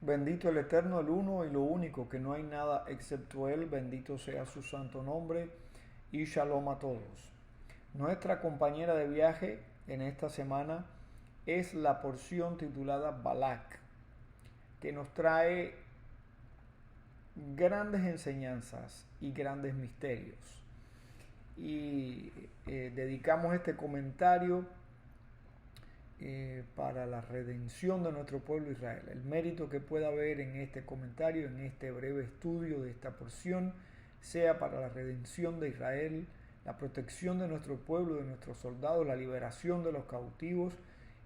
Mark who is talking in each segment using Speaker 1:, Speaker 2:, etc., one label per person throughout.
Speaker 1: Bendito el Eterno, el uno y lo único, que no hay nada excepto Él, bendito sea su santo nombre, y shalom a todos. Nuestra compañera de viaje en esta semana es la porción titulada Balak, que nos trae grandes enseñanzas y grandes misterios. Y dedicamos este comentario para la redención de nuestro pueblo Israel. El mérito que pueda haber en este comentario, en este breve estudio de esta porción, sea para la redención de Israel, la protección de nuestro pueblo, de nuestros soldados, la liberación de los cautivos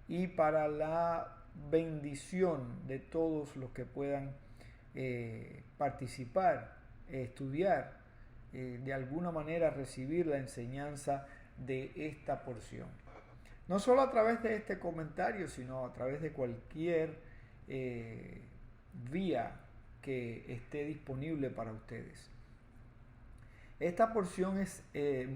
Speaker 1: y para la bendición de todos los que puedan participar, estudiar, de alguna manera recibir la enseñanza de esta porción. No solo a través de este comentario, sino a través de cualquier vía que esté disponible para ustedes. Esta porción es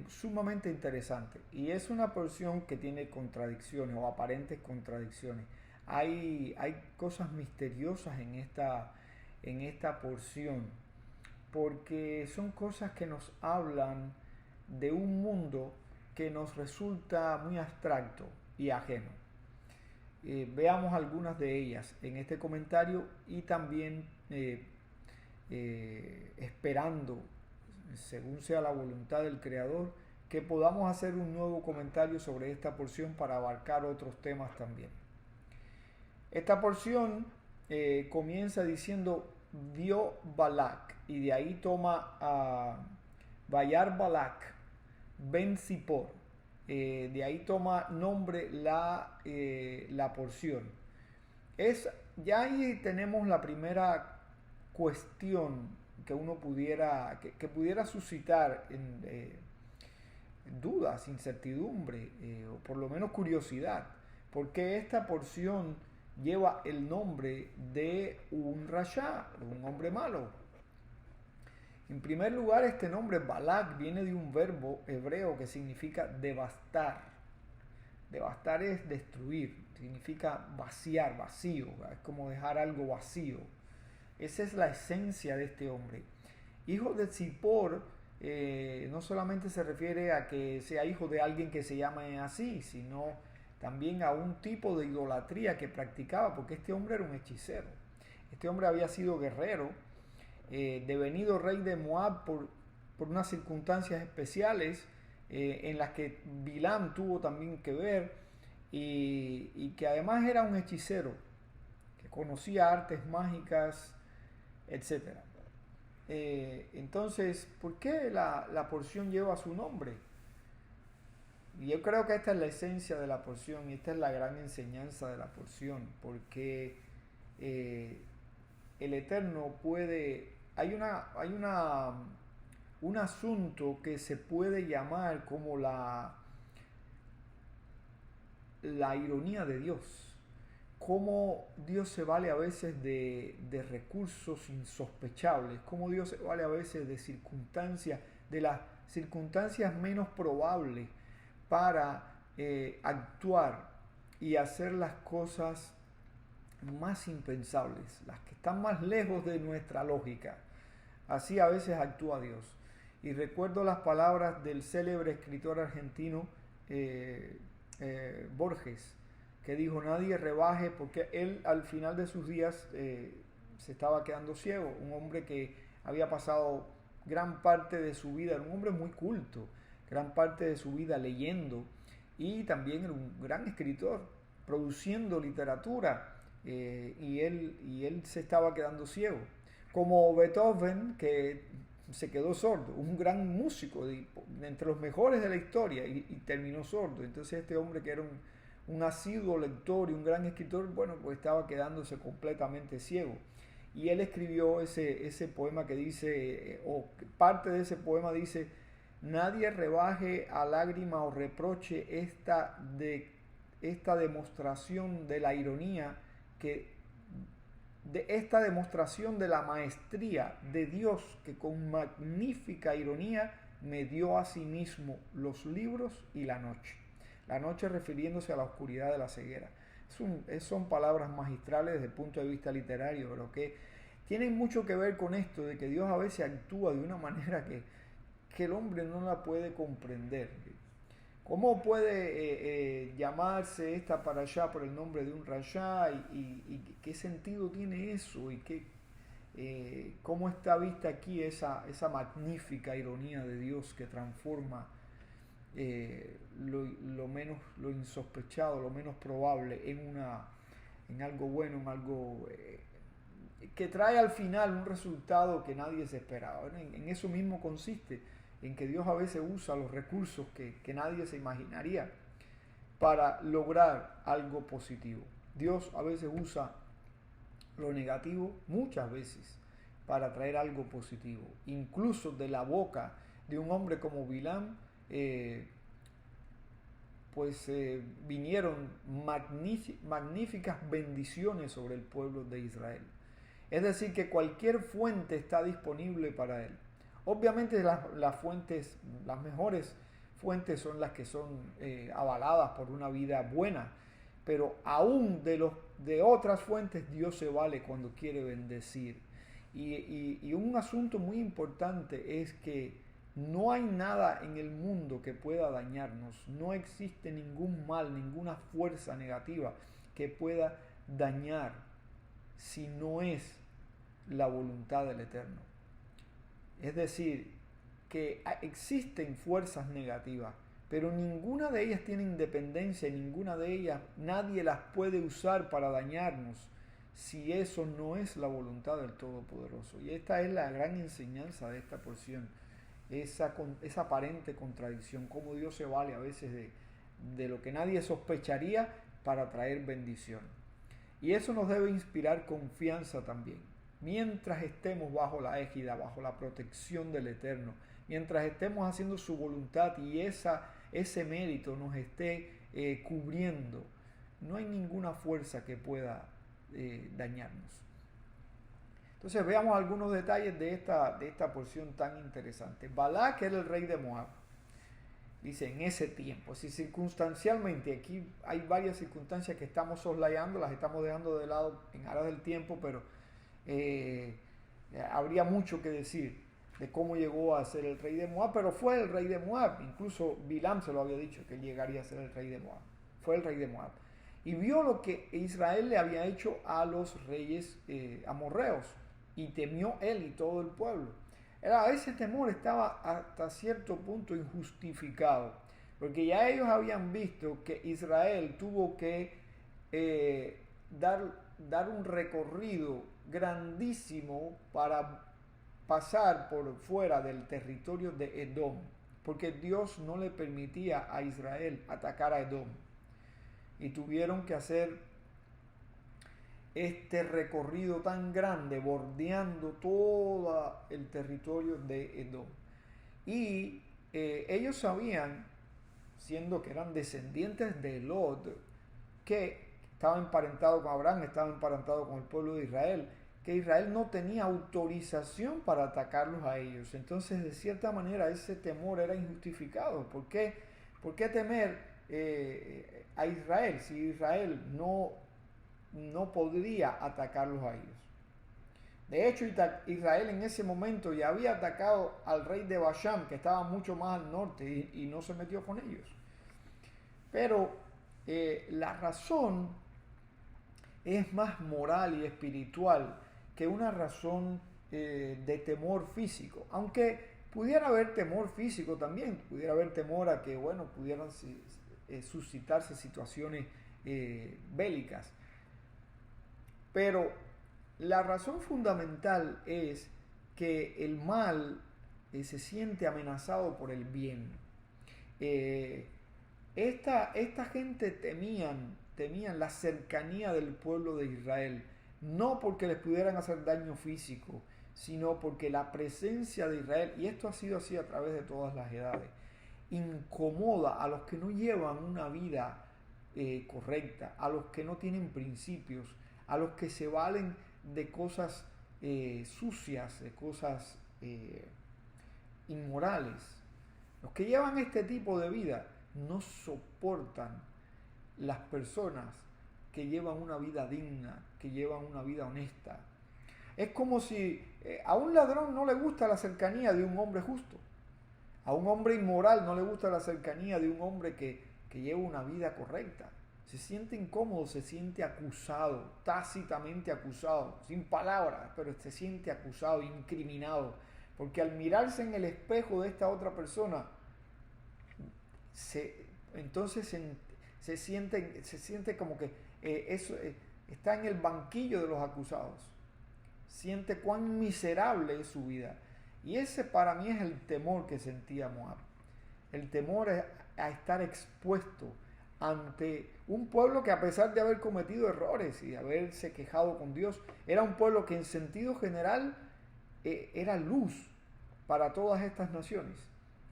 Speaker 1: sumamente interesante y es una porción que tiene contradicciones o aparentes contradicciones. Hay cosas misteriosas en esta porción porque son cosas que nos hablan de un mundo que nos resulta muy abstracto y ajeno. Veamos algunas de ellas en este comentario y también esperando, según sea la voluntad del Creador, que podamos hacer un nuevo comentario sobre esta porción para abarcar otros temas también. Esta porción comienza diciendo dio Balak y de ahí toma a Bayar Balak Ben Zippor. De ahí toma nombre la porción. Ya ahí tenemos la primera cuestión que uno pudiera, que pudiera suscitar dudas, incertidumbre o por lo menos curiosidad. Porque esta porción lleva el nombre de un rasha, un hombre malo. En primer lugar, este nombre Balak viene de un verbo hebreo que significa devastar. Devastar es destruir, significa vaciar, vacío, es como dejar algo vacío. Esa es la esencia de este hombre. Hijo de Zippor no solamente se refiere a que sea hijo de alguien que se llame así, sino también a un tipo de idolatría que practicaba, porque este hombre era un hechicero. Este hombre había sido guerrero, devenido rey de Moab por unas circunstancias especiales en las que Bilam tuvo también que ver y que además era un hechicero que conocía artes mágicas, etcétera. Entonces, ¿por qué la porción lleva su nombre? Y yo creo que esta es la esencia de la porción y esta es la gran enseñanza de la porción, porque el Eterno puede, un asunto que se puede llamar como la ironía de Dios. Cómo Dios se vale a veces de recursos insospechables, cómo Dios se vale a veces de las circunstancias menos probables para actuar y hacer las cosas más impensables, las que están más lejos de nuestra lógica. Así a veces actúa Dios. Y recuerdo las palabras del célebre escritor argentino Borges, que dijo: nadie rebaje, porque él al final de sus días se estaba quedando ciego, un hombre que había pasado gran parte de su vida, era un hombre muy culto, gran parte de su vida leyendo y también era un gran escritor, produciendo literatura, y él se estaba quedando ciego. Como Beethoven, que se quedó sordo, un gran músico, entre los mejores de la historia, y terminó sordo. Entonces este hombre que era un asiduo lector y un gran escritor, bueno, pues estaba quedándose completamente ciego. Y él escribió ese poema que dice, o parte de ese poema dice: nadie rebaje a lágrima o reproche esta demostración de la ironía, de esta demostración de la maestría de Dios, que con magnífica ironía me dio a sí mismo los libros y la noche. La noche refiriéndose a la oscuridad de la ceguera. Son palabras magistrales desde el punto de vista literario, pero que tienen mucho que ver con esto, de que Dios a veces actúa de una manera que el hombre no la puede comprender. ¿Cómo puede llamarse esta parashá por el nombre de un rayá? ¿Y qué sentido tiene eso? ¿Y cómo está vista aquí esa magnífica ironía de Dios que transforma lo insospechado, lo menos probable en algo bueno, en algo que trae al final un resultado que nadie se esperaba? En eso mismo consiste, en que Dios a veces usa los recursos que nadie se imaginaría para lograr algo positivo. Dios a veces usa lo negativo, muchas veces, para traer algo positivo. Incluso de la boca de un hombre como Bilam, vinieron magníficas bendiciones sobre el pueblo de Israel. Es decir, que cualquier fuente está disponible para él. Obviamente las fuentes, las mejores fuentes son las que son avaladas por una vida buena, pero aún de otras fuentes Dios se vale cuando quiere bendecir. Y un asunto muy importante es que no hay nada en el mundo que pueda dañarnos, no existe ningún mal, ninguna fuerza negativa que pueda dañar si no es la voluntad del Eterno. Es decir, que existen fuerzas negativas, pero ninguna de ellas tiene independencia y ninguna de ellas, nadie las puede usar para dañarnos si eso no es la voluntad del Todopoderoso. Y esta es la gran enseñanza de esta porción, esa aparente contradicción, cómo Dios se vale a veces de lo que nadie sospecharía para traer bendición. Y eso nos debe inspirar confianza también. Mientras estemos bajo la égida, bajo la protección del Eterno, mientras estemos haciendo su voluntad y ese mérito nos esté cubriendo, no hay ninguna fuerza que pueda dañarnos. Entonces veamos algunos detalles de esta porción tan interesante. Balac era el rey de Moab. Dice, en ese tiempo, si circunstancialmente, aquí hay varias circunstancias que estamos soslayando, las estamos dejando de lado en aras del tiempo, pero habría mucho que decir de cómo llegó a ser el rey de Moab, pero fue el rey de Moab. Incluso Bilam se lo había dicho, que él llegaría a ser el rey de Moab. Fue el rey de Moab. Y vio lo que Israel le había hecho a los reyes amorreos, y temió él y todo el pueblo. Ese temor estaba hasta cierto punto injustificado, porque ya ellos habían visto que Israel tuvo que dar un recorrido grandísimo para pasar por fuera del territorio de Edom, porque Dios no le permitía a Israel atacar a Edom, y tuvieron que hacer este recorrido tan grande bordeando todo el territorio de Edom. Y ellos sabían, siendo que eran descendientes de Lot, que estaba emparentado con Abraham, estaba emparentado con el pueblo de Israel, que Israel no tenía autorización para atacarlos a ellos. Entonces, de cierta manera, ese temor era injustificado. ¿Por qué temer a Israel si Israel no podría atacarlos a ellos? De hecho, Israel en ese momento ya había atacado al rey de Basham, que estaba mucho más al norte, y no se metió con ellos. Pero la razón es más moral y espiritual que una razón de temor físico. Aunque pudiera haber temor físico también, pudiera haber temor a que, pudieran suscitarse situaciones bélicas. Pero la razón fundamental es que el mal se siente amenazado por el bien. Esta gente temían la cercanía del pueblo de Israel, no porque les pudieran hacer daño físico, sino porque la presencia de Israel, y esto ha sido así a través de todas las edades, incomoda a los que no llevan una vida correcta, a los que no tienen principios, a los que se valen de cosas sucias, de cosas inmorales. Los que llevan este tipo de vida no soportan las personas que llevan una vida digna, que llevan una vida honesta. Es como si a un ladrón no le gusta la cercanía de un hombre justo. A un hombre inmoral no le gusta la cercanía de un hombre que lleva una vida correcta. Se siente incómodo, se siente acusado, tácitamente acusado, sin palabras, pero se siente acusado, incriminado. Porque al mirarse en el espejo de esta otra persona, entonces se siente como que está en el banquillo de los acusados. Siente cuán miserable es su vida. Y ese para mí es el temor que sentía Moab. El temor a estar expuesto ante un pueblo que, a pesar de haber cometido errores y de haberse quejado con Dios, era un pueblo que en sentido general era luz para todas estas naciones.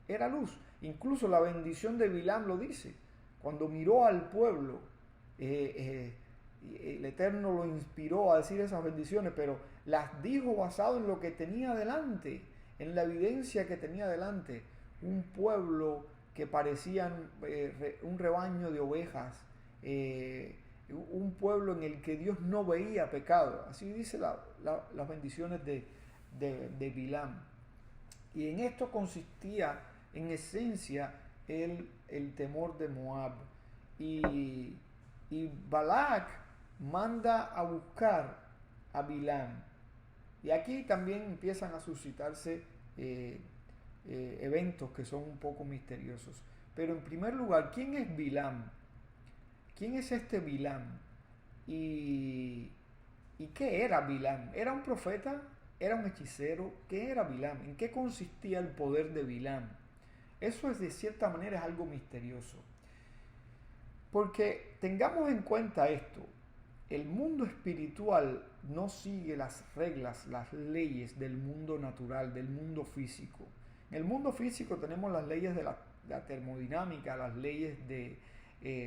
Speaker 1: Era luz. Incluso la bendición de Bilam lo dice. Cuando miró al pueblo, el Eterno lo inspiró a decir esas bendiciones, pero las dijo basado en lo que tenía delante, en la evidencia que tenía delante. Un pueblo que parecían un rebaño de ovejas, un pueblo en el que Dios no veía pecado. Así dice las bendiciones de Bilam. Y en esto consistía, en esencia, el temor de Moab. Y Balac manda a buscar a Bilam. Y aquí también empiezan a suscitarse eventos que son un poco misteriosos. Pero en primer lugar, ¿quién es Bilam? ¿Quién es este Bilam? ¿Y qué era Bilam? ¿Era un profeta? ¿Era un hechicero? ¿Qué era Bilam? ¿En qué consistía el poder de Bilam? Eso es, de cierta manera, es algo misterioso. Porque tengamos en cuenta esto: el mundo espiritual no sigue las reglas, las leyes del mundo natural, del mundo físico. En el mundo físico tenemos las leyes de la termodinámica, las leyes de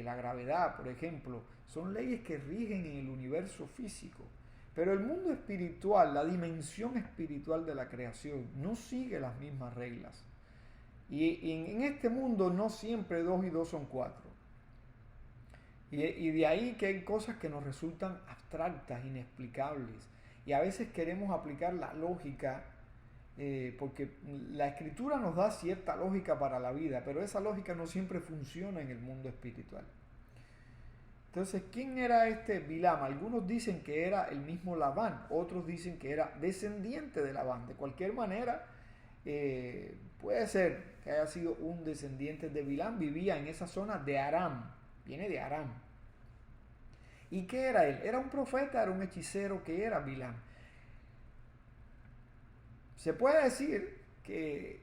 Speaker 1: la gravedad, por ejemplo. Son leyes que rigen en el universo físico. Pero el mundo espiritual, la dimensión espiritual de la creación, no sigue las mismas reglas. Y en este mundo no siempre 2 y 2 son 4. Y de ahí que hay cosas que nos resultan abstractas, inexplicables. Y a veces queremos aplicar la lógica, porque la escritura nos da cierta lógica para la vida, pero esa lógica no siempre funciona en el mundo espiritual. Entonces, ¿quién era este Bilam? Algunos dicen que era el mismo Labán, otros dicen que era descendiente de Labán. De cualquier manera, puede ser que haya sido un descendiente de Bilam. Vivía en esa zona de Aram. Viene de Aram. ¿Y qué era él? ¿Era un profeta? ¿Era un hechicero? ¿Qué era Bilam? Se puede decir que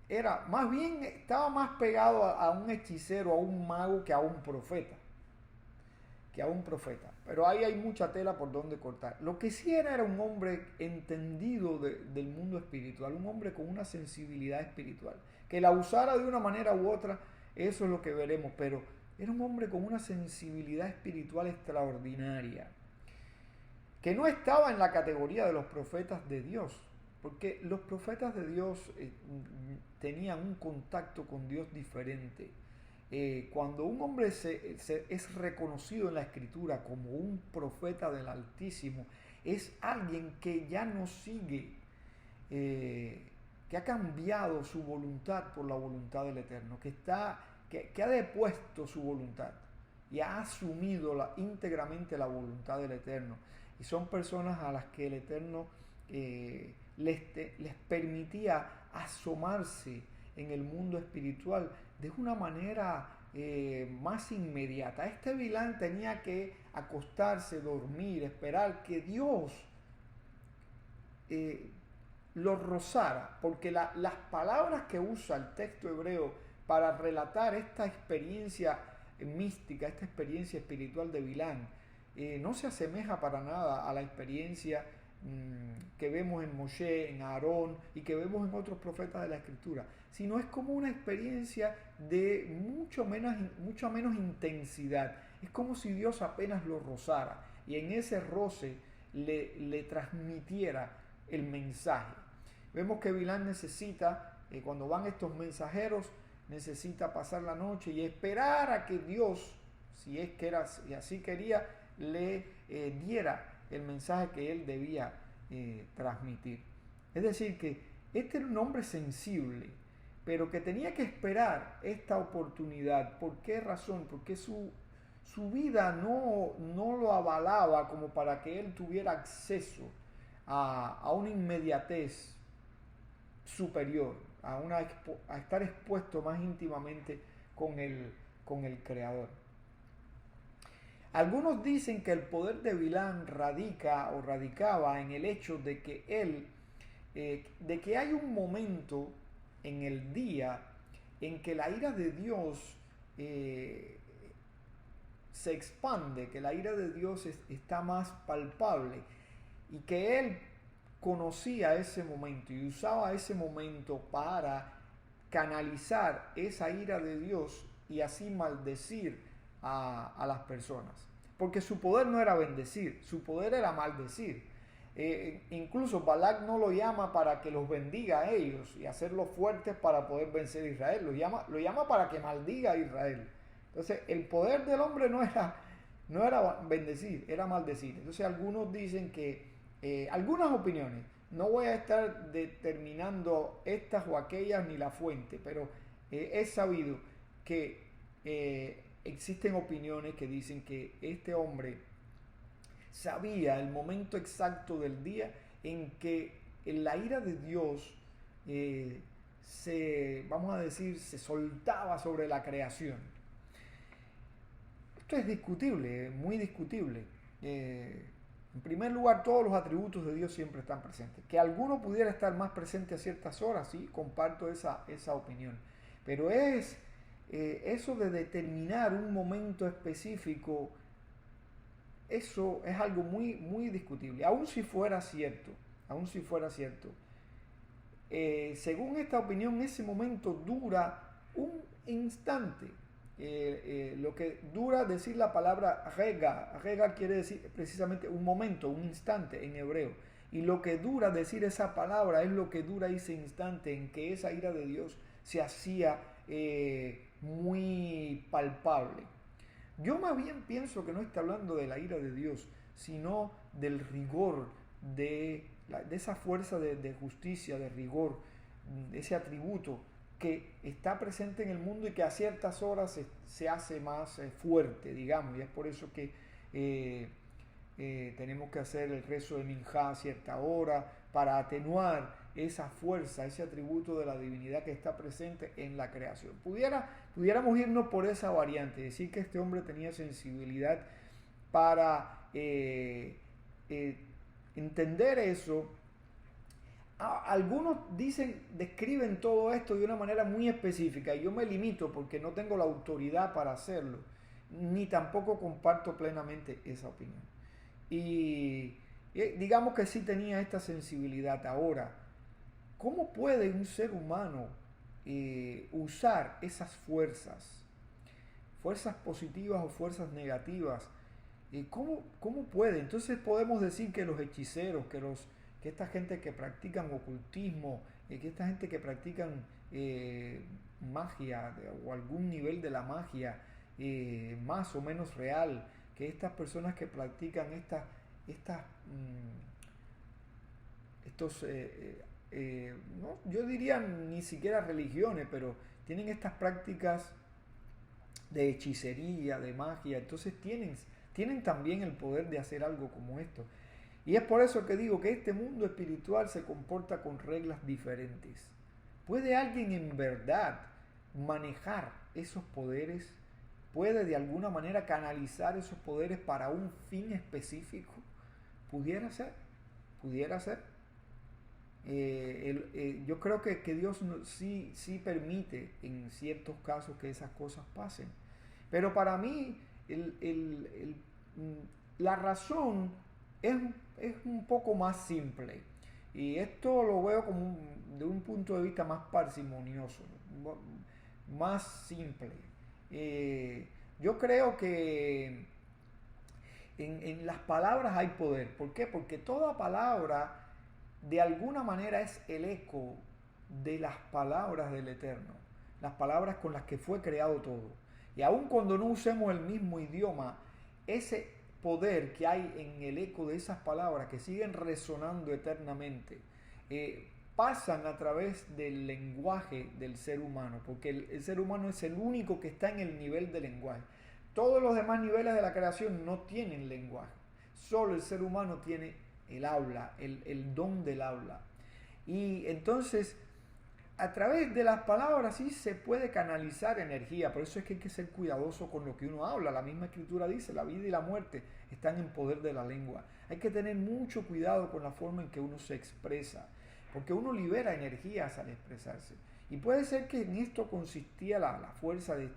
Speaker 1: era, más bien, estaba más pegado a un hechicero, a un mago, que a un profeta. Pero ahí hay mucha tela por donde cortar. Lo que sí era un hombre entendido del mundo espiritual, un hombre con una sensibilidad espiritual. Que la usara de una manera u otra, eso es lo que veremos, pero era un hombre con una sensibilidad espiritual extraordinaria, que no estaba en la categoría de los profetas de Dios, porque los profetas de Dios tenían un contacto con Dios diferente. Cuando un hombre es reconocido en la Escritura como un profeta del Altísimo, es alguien que ya no sigue, que ha cambiado su voluntad por la voluntad del Eterno, que ha depuesto su voluntad y ha asumido íntegramente la voluntad del Eterno. Y son personas a las que el Eterno les permitía asomarse en el mundo espiritual de una manera más inmediata. Este Bilam tenía que acostarse, dormir, esperar que Dios lo rozara, porque las palabras que usa el texto hebreo para relatar esta experiencia mística, esta experiencia espiritual de Bilam, no se asemeja para nada a la experiencia que vemos en Moshe, en Aarón y que vemos en otros profetas de la Escritura, sino es como una experiencia de mucho menos intensidad. Es como si Dios apenas lo rozara y en ese roce le transmitiera el mensaje. Vemos que Bilam necesita, cuando van estos mensajeros, necesita pasar la noche y esperar a que Dios, si así quería, le diera el mensaje que él debía transmitir. Es decir, que este era un hombre sensible, pero que tenía que esperar esta oportunidad. ¿Por qué razón? Porque su vida no lo avalaba como para que él tuviera acceso a una inmediatez superior, a estar expuesto más íntimamente con el Creador. Algunos dicen que el poder de Bilán radicaba en el hecho de que de que hay un momento en el día en que la ira de Dios se expande, que la ira de Dios está más palpable, y que él conocía ese momento y usaba ese momento para canalizar esa ira de Dios y así maldecir a las personas. Porque su poder no era bendecir, su poder era maldecir. Incluso Balac no lo llama para que los bendiga a ellos y hacerlos fuertes para poder vencer a Israel, lo llama para que maldiga a Israel. Entonces el poder del hombre no era bendecir, era maldecir. Entonces algunos dicen que, algunas opiniones, no voy a estar determinando estas o aquellas ni la fuente, pero es sabido que existen opiniones que dicen que este hombre sabía el momento exacto del día en que la ira de Dios vamos a decir, se soltaba sobre la creación. Esto es discutible, muy discutible. En primer lugar, todos los atributos de Dios siempre están presentes. Que alguno pudiera estar más presente a ciertas horas, sí, comparto esa opinión. Pero eso de determinar un momento específico, eso es algo muy, muy discutible. Aun si fuera cierto, según esta opinión, ese momento dura un instante. Lo que dura decir la palabra rega quiere decir precisamente un momento, un instante en hebreo. Y lo que dura decir esa palabra es lo que dura ese instante en que esa ira de Dios se hacía muy palpable. Yo más bien pienso que no está hablando de la ira de Dios, sino del rigor, de esa fuerza de justicia, de rigor, de ese atributo que está presente en el mundo y que a ciertas horas se hace más fuerte, digamos, y es por eso que tenemos que hacer el rezo de Minjá a cierta hora para atenuar esa fuerza, ese atributo de la divinidad que está presente en la creación. Pudiéramos irnos por esa variante, decir que este hombre tenía sensibilidad para entender eso. Algunos describen todo esto de una manera muy específica y yo me limito porque no tengo la autoridad para hacerlo, ni tampoco comparto plenamente esa opinión. Y digamos que sí tenía esta sensibilidad. Ahora, ¿cómo puede un ser humano usar esas fuerzas positivas o fuerzas negativas? ¿Cómo puede? Entonces podemos decir que los hechiceros, que esta gente que practican ocultismo, que esta gente que practican magia o algún nivel de la magia más o menos real, que estas personas que practican no, yo diría ni siquiera religiones, pero tienen estas prácticas de hechicería, de magia, entonces tienen también el poder de hacer algo como esto. Y es por eso que digo que este mundo espiritual se comporta con reglas diferentes. ¿Puede alguien en verdad manejar esos poderes? ¿Puede de alguna manera canalizar esos poderes para un fin específico? Pudiera ser. Yo creo que Dios sí permite en ciertos casos que esas cosas pasen. Pero para mí la razón es un poco más simple. Y esto lo veo como de un punto de vista más parsimonioso, más simple. Yo creo que en las palabras hay poder. ¿Por qué? Porque toda palabra de alguna manera es el eco de las palabras del Eterno, las palabras con las que fue creado todo. Y aun cuando no usemos el mismo idioma, poder que hay en el eco de esas palabras que siguen resonando eternamente, pasan a través del lenguaje del ser humano, porque el ser humano es el único que está en el nivel del lenguaje. Todos los demás niveles de la creación no tienen lenguaje, solo el ser humano tiene el habla, el don del habla. Y entonces, a través de las palabras sí se puede canalizar energía, por eso es que hay que ser cuidadoso con lo que uno habla. La misma escritura dice, la vida y la muerte están en poder de la lengua. Hay que tener mucho cuidado con la forma en que uno se expresa, porque uno libera energías al expresarse. Y puede ser que en esto consistía la fuerza de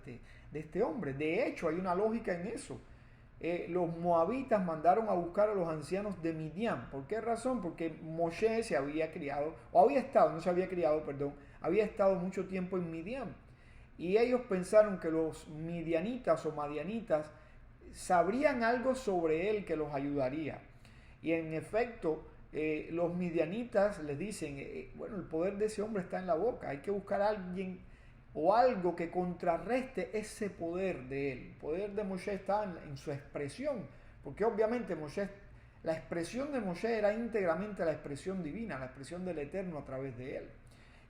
Speaker 1: este hombre. De hecho, hay una lógica en eso. Los moabitas mandaron a buscar a los ancianos de Midian. ¿Por qué razón? Porque Moshe se había criado, o había estado, no se había criado, perdón, había estado mucho tiempo en Midian. Y ellos pensaron que los midianitas o madianitas sabrían algo sobre él que los ayudaría. Y en efecto, los midianitas les dicen, bueno, el poder de ese hombre está en la boca, hay que buscar a alguien o algo que contrarreste ese poder de él. El poder de Moshe está en su expresión, porque obviamente la expresión de Moshe era íntegramente la expresión divina, la expresión del Eterno a través de él.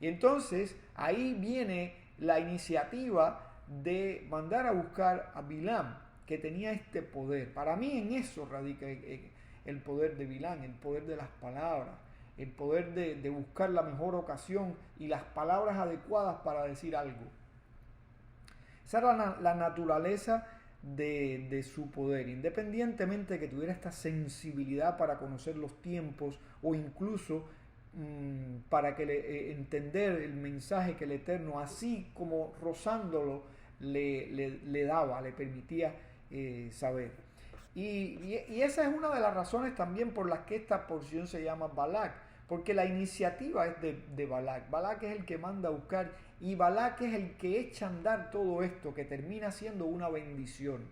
Speaker 1: Y entonces ahí viene la iniciativa de mandar a buscar a Bilam, que tenía este poder. Para mí en eso radica el poder de Bilam, el poder de las palabras, el poder de buscar la mejor ocasión y las palabras adecuadas para decir algo. Esa era la naturaleza de su poder, independientemente de que tuviera esta sensibilidad para conocer los tiempos o incluso para entender el mensaje que el Eterno, así como rozándolo, le daba, le permitía saber. Y esa es una de las razones también por las que esta porción se llama Balak, porque la iniciativa es de Balak. Balak es el que manda a buscar y Balak es el que echa a andar todo esto, que termina siendo una bendición.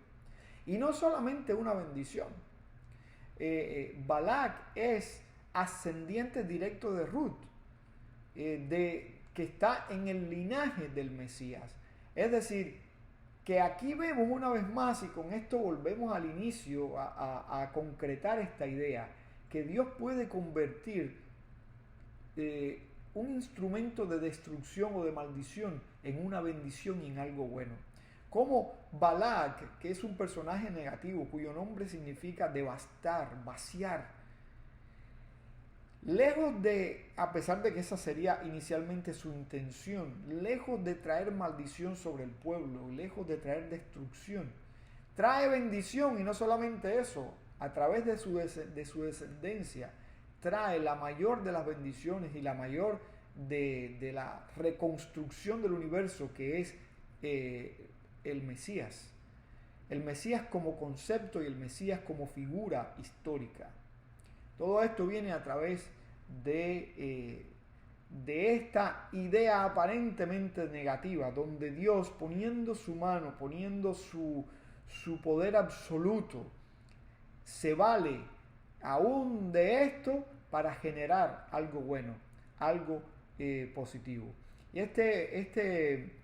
Speaker 1: Y no solamente una bendición. Balak es ascendiente directo de Ruth, que está en el linaje del Mesías. Es decir, que aquí vemos una vez más, y con esto volvemos al inicio a concretar esta idea, que Dios puede convertir un instrumento de destrucción o de maldición en una bendición y en algo bueno. Como Balak, que es un personaje negativo, cuyo nombre significa devastar, vaciar, lejos de, a pesar de que esa sería inicialmente su intención, lejos de traer maldición sobre el pueblo, lejos de traer destrucción, trae bendición. Y no solamente eso, a través de su descendencia, trae la mayor de las bendiciones y la mayor de la reconstrucción del universo, que es el Mesías. El Mesías como concepto y el Mesías como figura histórica. Todo esto viene a través de esta idea aparentemente negativa, donde Dios, poniendo su mano, poniendo su poder absoluto, se vale aún de esto para generar algo bueno, algo positivo. Y este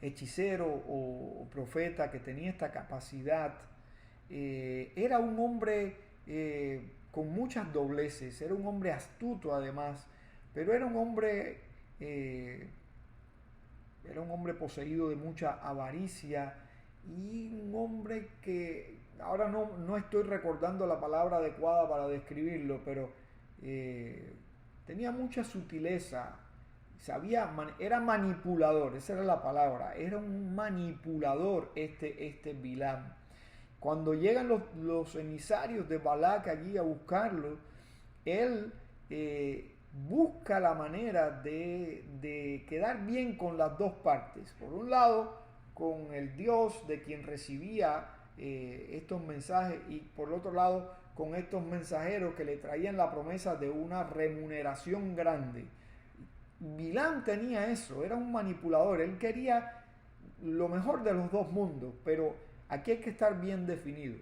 Speaker 1: hechicero o profeta que tenía esta capacidad era un hombre con muchas dobleces, era un hombre astuto además, pero era un hombre poseído de mucha avaricia y un hombre que ahora no estoy recordando la palabra adecuada para describirlo, pero tenía mucha sutileza, era manipulador, esa era la palabra, era un manipulador este Bilam. Cuando llegan los emisarios de Balak allí a buscarlo, él busca la manera de quedar bien con las dos partes. Por un lado, con el Dios de quien recibía estos mensajes, y por otro lado, con estos mensajeros que le traían la promesa de una remuneración grande. Bilam tenía eso, era un manipulador, él quería lo mejor de los dos mundos, pero aquí hay que estar bien definido.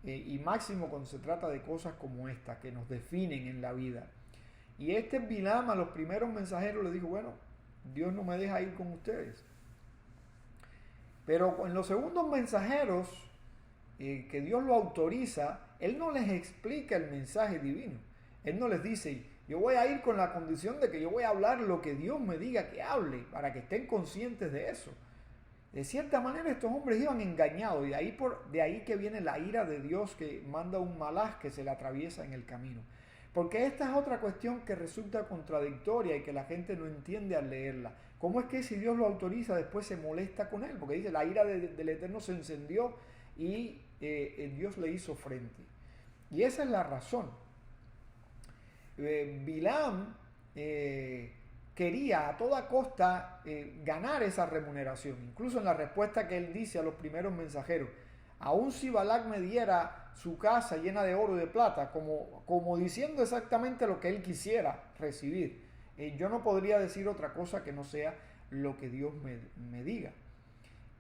Speaker 1: Y máximo cuando se trata de cosas como esta, que nos definen en la vida. Y este Bilam a los primeros mensajeros le dijo, bueno, Dios no me deja ir con ustedes. Pero en los segundos mensajeros, que Dios lo autoriza, Él no les explica el mensaje divino. Él no les dice, yo voy a ir con la condición de que yo voy a hablar lo que Dios me diga que hable, para que estén conscientes de eso. De cierta manera estos hombres iban engañados, y de ahí que viene la ira de Dios, que manda un malaj que se le atraviesa en el camino. Porque esta es otra cuestión que resulta contradictoria y que la gente no entiende al leerla. ¿Cómo es que si Dios lo autoriza después se molesta con él? Porque dice, la ira del Eterno se encendió y Dios le hizo frente. Y esa es la razón. Bilam quería a toda costa ganar esa remuneración. Incluso en la respuesta que él dice a los primeros mensajeros, aun si Balac me diera su casa llena de oro y de plata, como diciendo exactamente lo que él quisiera recibir, yo no podría decir otra cosa que no sea lo que Dios me diga.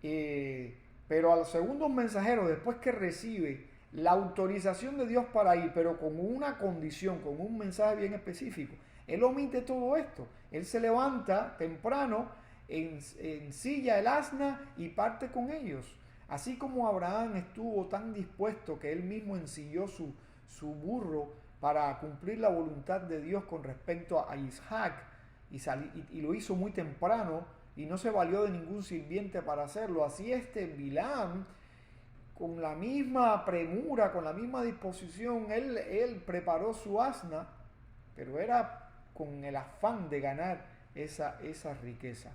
Speaker 1: Pero a los segundos mensajeros, después que recibe la autorización de Dios para ir, pero con una condición, con un mensaje bien específico, él omite todo esto. Él se levanta temprano, ensilla el asna y parte con ellos. Así como Abraham estuvo tan dispuesto que él mismo ensilló su burro para cumplir la voluntad de Dios con respecto a Isaac, y lo hizo muy temprano y no se valió de ningún sirviente para hacerlo. Así Bilam, con la misma premura, con la misma disposición, él preparó su asna, pero era con el afán de ganar esa riqueza.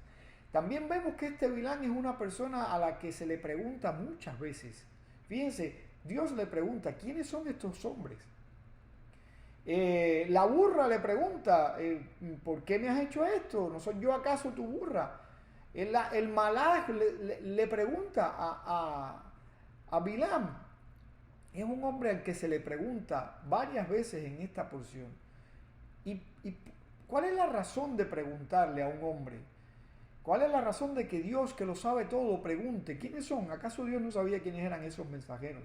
Speaker 1: También vemos que Bilam es una persona a la que se le pregunta muchas veces. Fíjense, Dios le pregunta, ¿quiénes son estos hombres? La burra le pregunta, ¿por qué me has hecho esto? ¿No soy yo acaso tu burra? El malaj le pregunta a Bilam. Es un hombre al que se le pregunta varias veces en esta porción. ¿Y cuál es la razón de preguntarle a un hombre? ¿Cuál es la razón de que Dios, que lo sabe todo, pregunte quiénes son? ¿Acaso Dios no sabía quiénes eran esos mensajeros?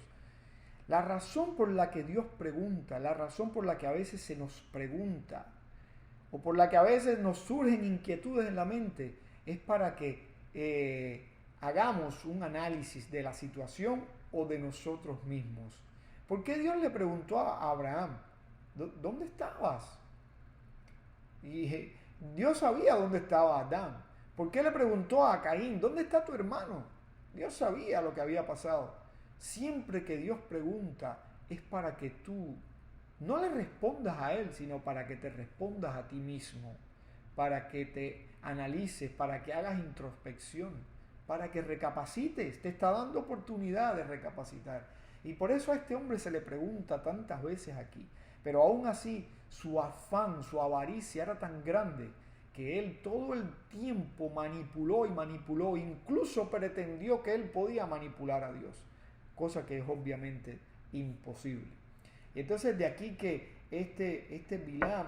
Speaker 1: La razón por la que Dios pregunta, la razón por la que a veces se nos pregunta, o por la que a veces nos surgen inquietudes en la mente, es para que hagamos un análisis de la situación o de nosotros mismos. ¿Por qué Dios le preguntó a Abraham, ¿dónde estabas? Y Dios sabía dónde estaba Adán. ¿Por qué le preguntó a Caín, ¿dónde está tu hermano? Dios sabía lo que había pasado. Siempre que Dios pregunta es para que tú no le respondas a Él, sino para que te respondas a ti mismo, para que te analices, para que hagas introspección, para que recapacites. Te está dando oportunidad de recapacitar. Y por eso a este hombre se le pregunta tantas veces aquí. Pero aún así, su afán, su avaricia era tan grande que él todo el tiempo manipuló y manipuló, incluso pretendió que él podía manipular a Dios, cosa que es obviamente imposible. Y entonces de aquí que Bilam,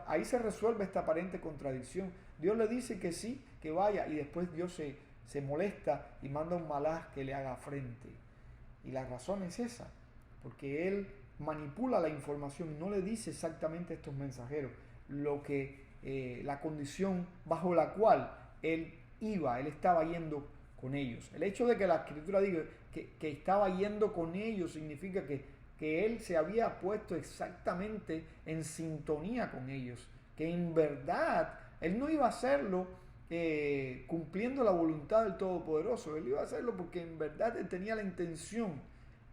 Speaker 1: ahí se resuelve esta aparente contradicción. Dios le dice que sí, que vaya, y después Dios se molesta y manda un malaj que le haga frente. Y la razón es esa, porque él manipula la información y no le dice exactamente a estos mensajeros la condición bajo la cual él estaba yendo con ellos. El hecho de que la escritura diga que estaba yendo con ellos significa que él se había puesto exactamente en sintonía con ellos, que en verdad él no iba a hacerlo cumpliendo la voluntad del Todopoderoso. Él iba a hacerlo porque en verdad él tenía la intención.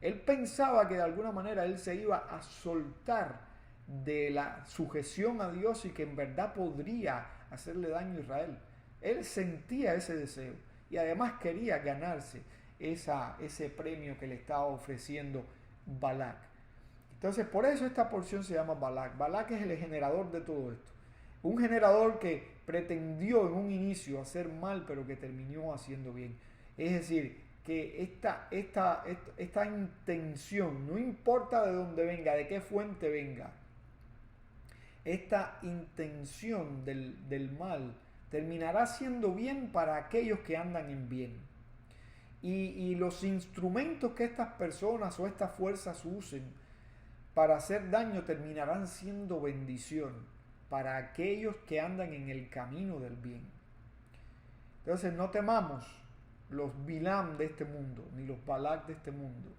Speaker 1: Él pensaba que de alguna manera él se iba a soltar de la sujeción a Dios y que en verdad podría hacerle daño a Israel. Él sentía ese deseo y además quería ganarse ese premio que le estaba ofreciendo Balac. Entonces por eso esta porción se llama Balac. Balac es el generador de todo esto. Un generador que pretendió en un inicio hacer mal, pero que terminó haciendo bien. Es decir, que esta intención, no importa de dónde venga, de qué fuente venga, esta intención del mal terminará siendo bien para aquellos que andan en bien. Y los instrumentos que estas personas o estas fuerzas usen para hacer daño terminarán siendo bendición para aquellos que andan en el camino del bien. Entonces no temamos los Bilam de este mundo, ni los Balac de este mundo.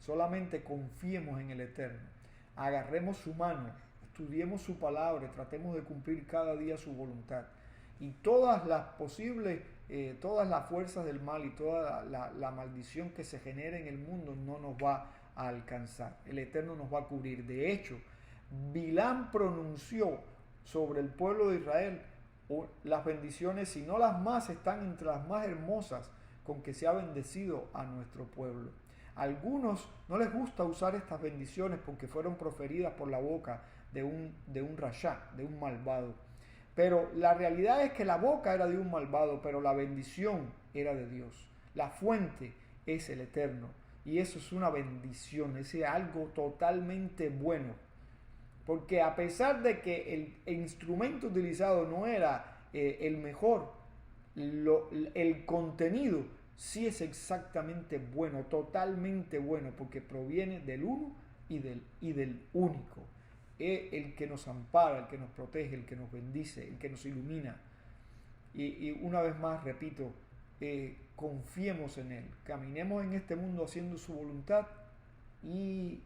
Speaker 1: Solamente confiemos en el Eterno. Agarremos su mano, estudiemos su palabra, tratemos de cumplir cada día su voluntad. Y todas las posibles, todas las fuerzas del mal y toda la maldición que se genere en el mundo no nos va a alcanzar. El Eterno nos va a cubrir. De hecho, Bilam pronunció sobre el pueblo de Israel las bendiciones, si no las más, están entre las más hermosas con que se ha bendecido a nuestro pueblo. A algunos no les gusta usar estas bendiciones porque fueron proferidas por la boca de un rasha, de un malvado. Pero la realidad es que la boca era de un malvado, pero la bendición era de Dios. La fuente es el Eterno. Y eso es una bendición, es algo totalmente bueno. Porque a pesar de que el instrumento utilizado no era el mejor, el contenido sí es exactamente bueno, totalmente bueno, porque proviene del uno y del único. El que nos ampara, el que nos protege, el que nos bendice, el que nos ilumina. Y una vez más, repito, confiemos en Él, caminemos en este mundo haciendo su voluntad y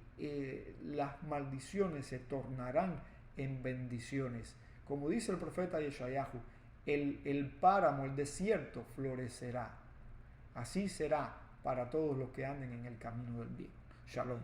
Speaker 1: las maldiciones se tornarán en bendiciones. Como dice el profeta Yeshayahu, el páramo, el desierto florecerá. Así será para todos los que anden en el camino del bien. Shalom.